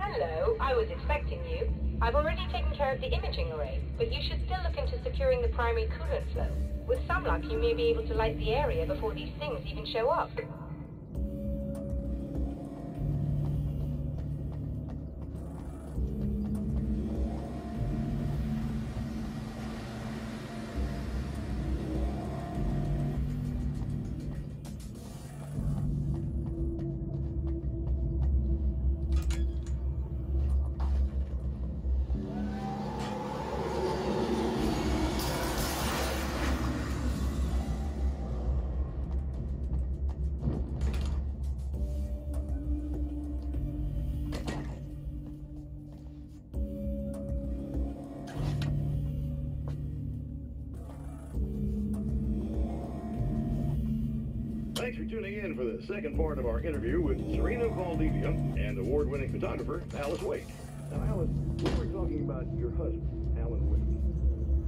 Hello, I was expecting you. I've already taken care of the imaging array, but you should still look into securing the primary coolant flow. With some luck, you may be able to light the area before these things even show up. Thanks for tuning in for the second part of our interview with Serena Valdivia and award-winning photographer Alice Waite. Now, Alice, we were talking about your husband, Alan Waite.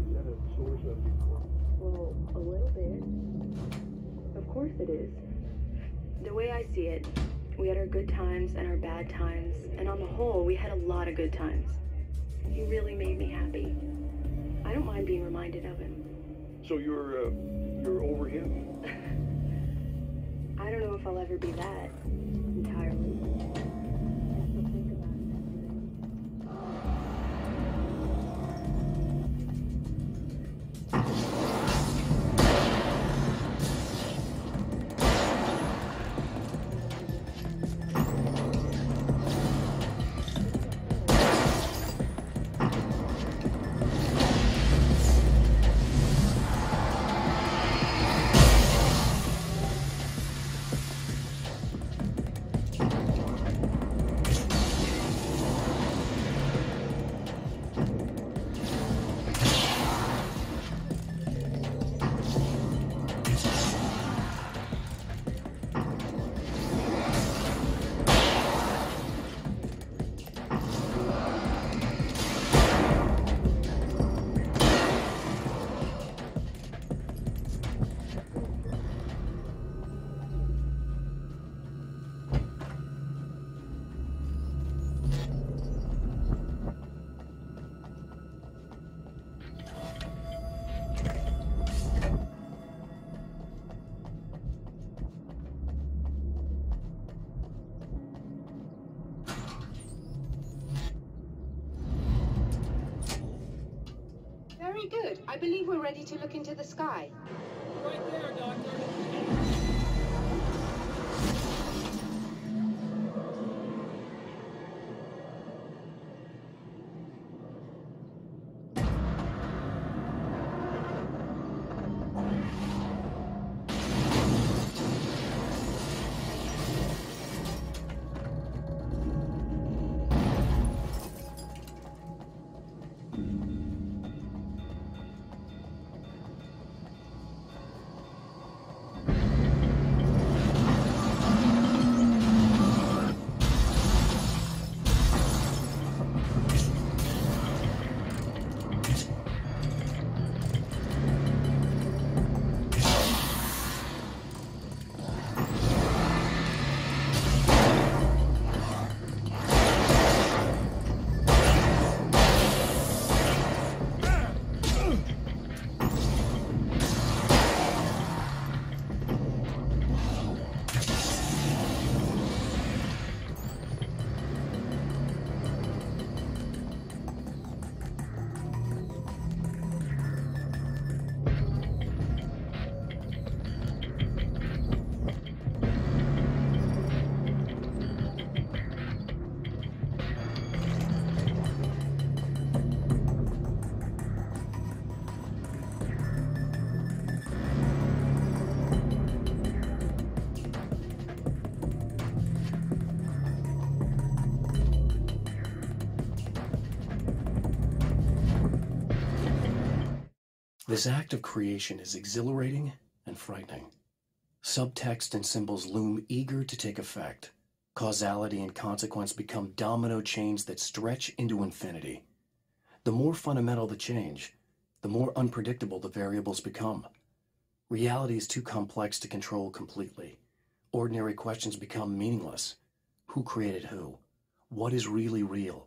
Is that a sore subject for you? Well, a little bit. Of course it is. The way I see it, we had our good times and our bad times, and on the whole, we had a lot of good times. He really made me happy. I don't mind being reminded of him. So you're over him? I don't know if I'll ever be that entirely. I still think about it Very good. I believe we're ready to look into the sky. Right there, Doctor. This act of creation is exhilarating and frightening. Subtext and symbols loom eager to take effect. Causality and consequence become domino chains that stretch into infinity. The more fundamental the change, the more unpredictable the variables become. Reality is too complex to control completely. Ordinary questions become meaningless. Who created who? what is really real.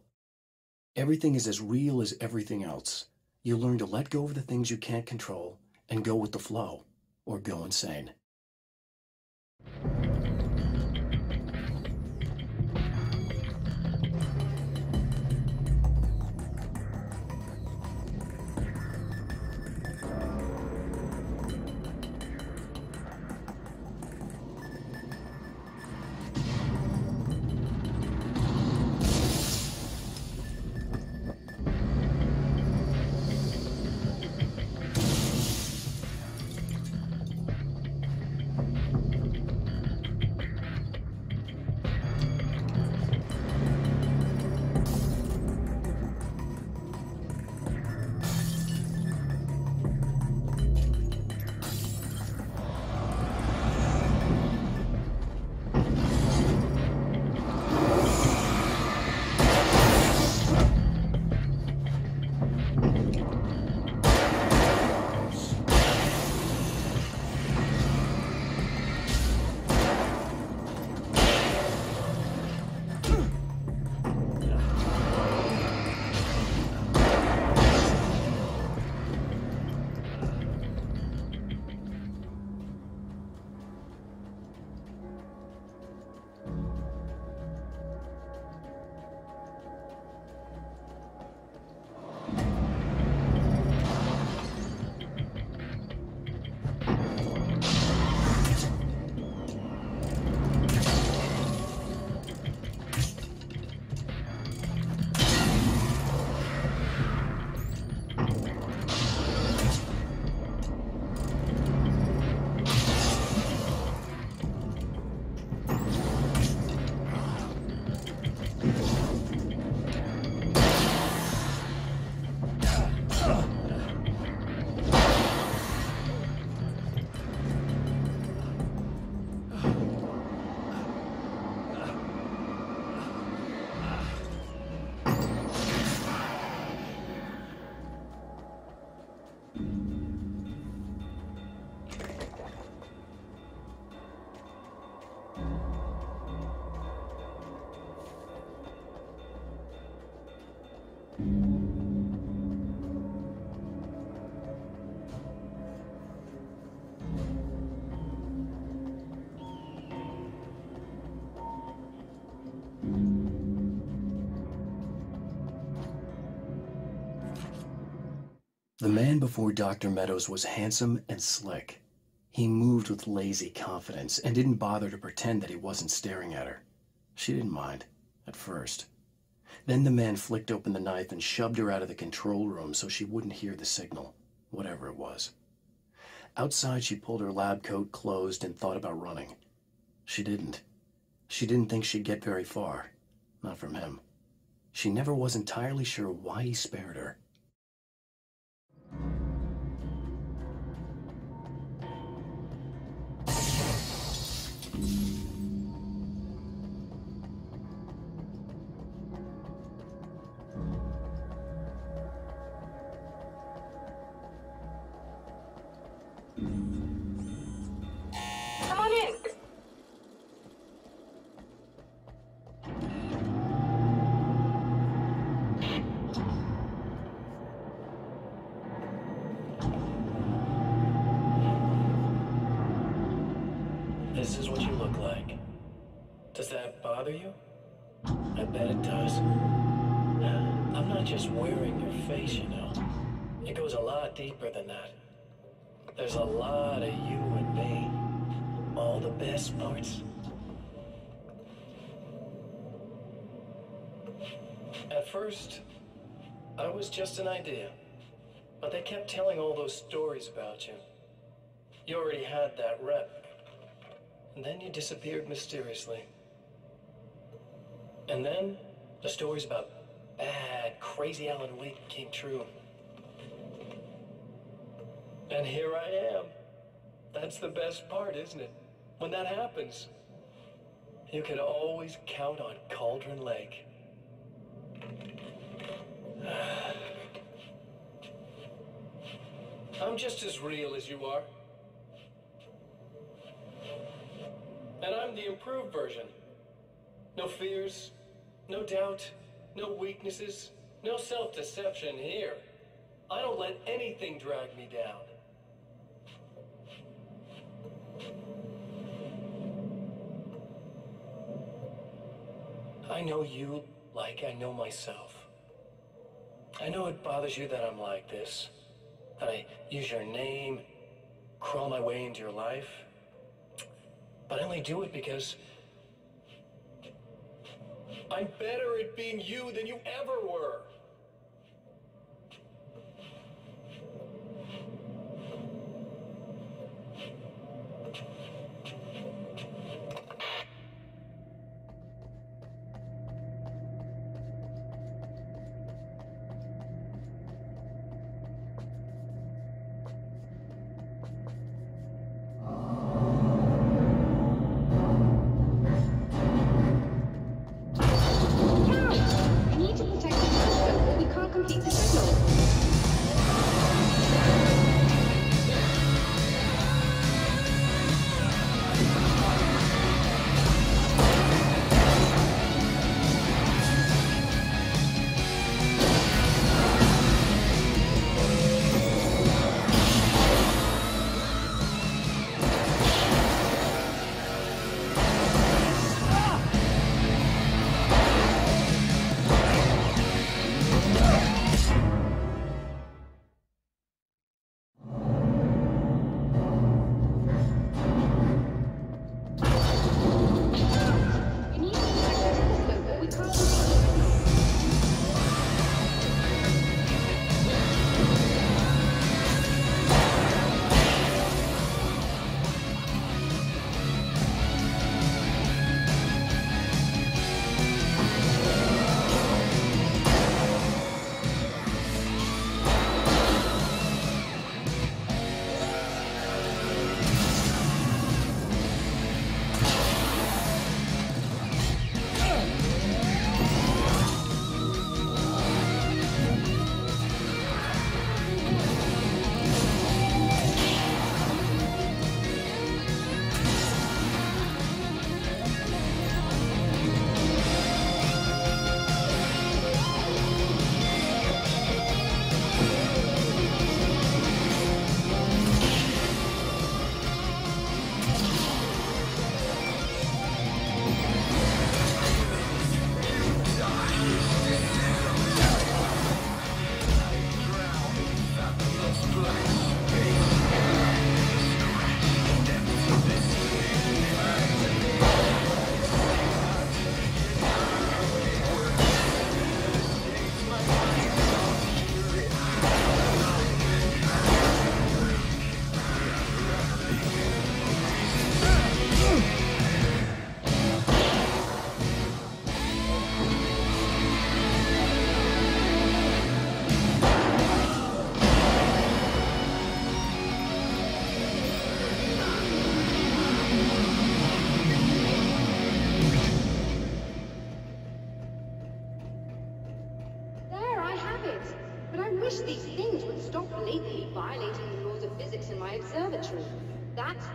Everything is as real as everything else. You learn to let go of the things you can't control and go with the flow, or go insane. The man before Dr. Meadows was handsome and slick. He moved with lazy confidence and didn't bother to pretend that he wasn't staring at her. She didn't mind, at first. Then the man flicked open the knife and shoved her out of the control room so she wouldn't hear the signal, whatever it was. Outside, she pulled her lab coat closed and thought about running. She didn't. She didn't think she'd get very far. Not from him. She never was entirely sure why he spared her. Come on in. This is what you look like. Does that bother you? I bet it does. I'm not just wearing your face, you know. It goes a lot deeper than that. There's a lot of you and me. All the best parts. At first, I was just an idea. But they kept telling all those stories about you. You already had that rep. And then you disappeared mysteriously. And then, the stories about bad, crazy Alan Wake came true. And here I am. That's the best part, isn't it? When that happens, you can always count on Cauldron Lake. I'm just as real as you are. And I'm the improved version. No fears, No doubt, no weaknesses, no self-deception here. I don't let anything drag me down. I know you like I know myself. I know it bothers you that I'm like this, that I use your name, crawl my way into your life. But I only do it because I'm better at being you than you ever were.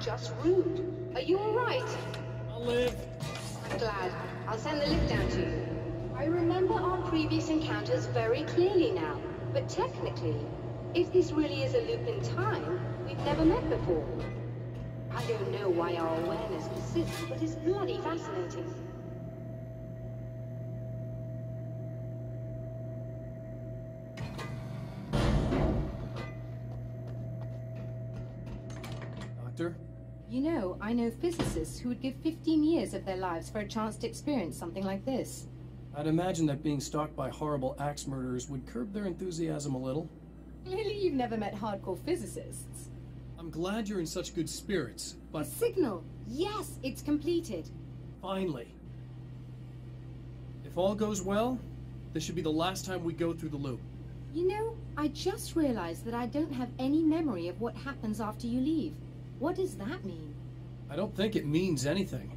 Just rude. Are you all right? I'll live. I'm glad. I'll send the lift down to you. I remember our previous encounters very clearly now, but technically, if this really is a loop in time, we've never met before. I don't know why our awareness persists, but it's bloody fascinating. Doctor? You know, I know physicists who would give 15 years of their lives for a chance to experience something like this. I'd imagine that being stalked by horrible axe murderers would curb their enthusiasm a little. Clearly you've never met hardcore physicists. I'm glad you're in such good spirits, but... The signal! Yes, it's completed. Finally. If all goes well, this should be the last time we go through the loop. You know, I just realized that I don't have any memory of what happens after you leave. What does that mean? I don't think it means anything.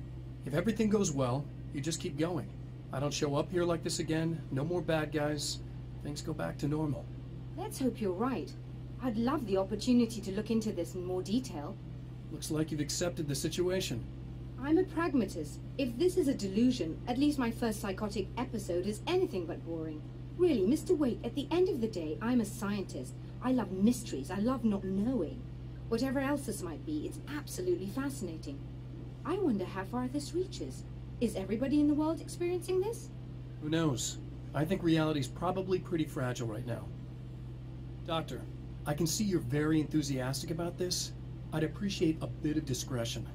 If everything goes well, you just keep going. I don't show up here like this again, no more bad guys. Things go back to normal. Let's hope you're right. I'd love the opportunity to look into this in more detail. Looks like you've accepted the situation. I'm a pragmatist. If this is a delusion, at least my first psychotic episode is anything but boring. Really, Mr. Waite, at the end of the day, I'm a scientist. I love mysteries. I love not knowing. Whatever else this might be, it's absolutely fascinating. I wonder how far this reaches. Is everybody in the world experiencing this? Who knows? I think reality's probably pretty fragile right now. Doctor, I can see you're very enthusiastic about this. I'd appreciate a bit of discretion.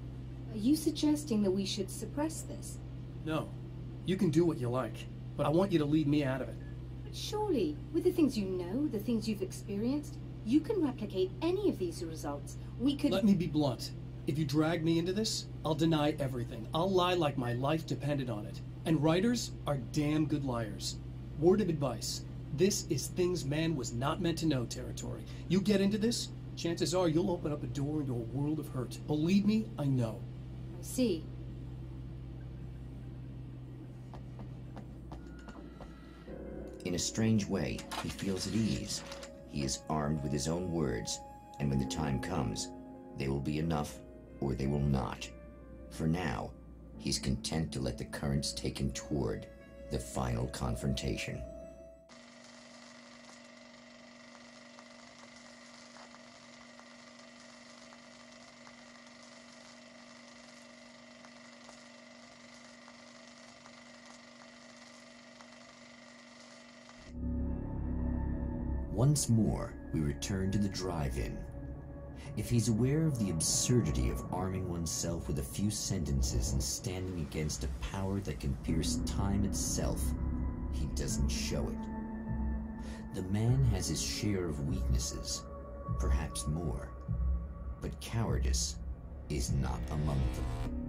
Are you suggesting that we should suppress this? No. You can do what you like, but I want you to leave me out of it. But surely, with the things you know, the things you've experienced, you can replicate any of these results. We could— Let me be blunt. If you drag me into this, I'll deny everything. I'll lie like my life depended on it. And writers are damn good liars. Word of advice. This is things man was not meant to know territory. You get into this, chances are you'll open up a door into a world of hurt. Believe me, I know. I see. In a strange way, he feels at ease. He is armed with his own words, and when the time comes, they will be enough or they will not. For now, he's content to let the currents take him toward the final confrontation. Once more, we return to the drive-in. If he's aware of the absurdity of arming oneself with a few sentences and standing against a power that can pierce time itself, he doesn't show it. The man has his share of weaknesses, perhaps more, but cowardice is not among them.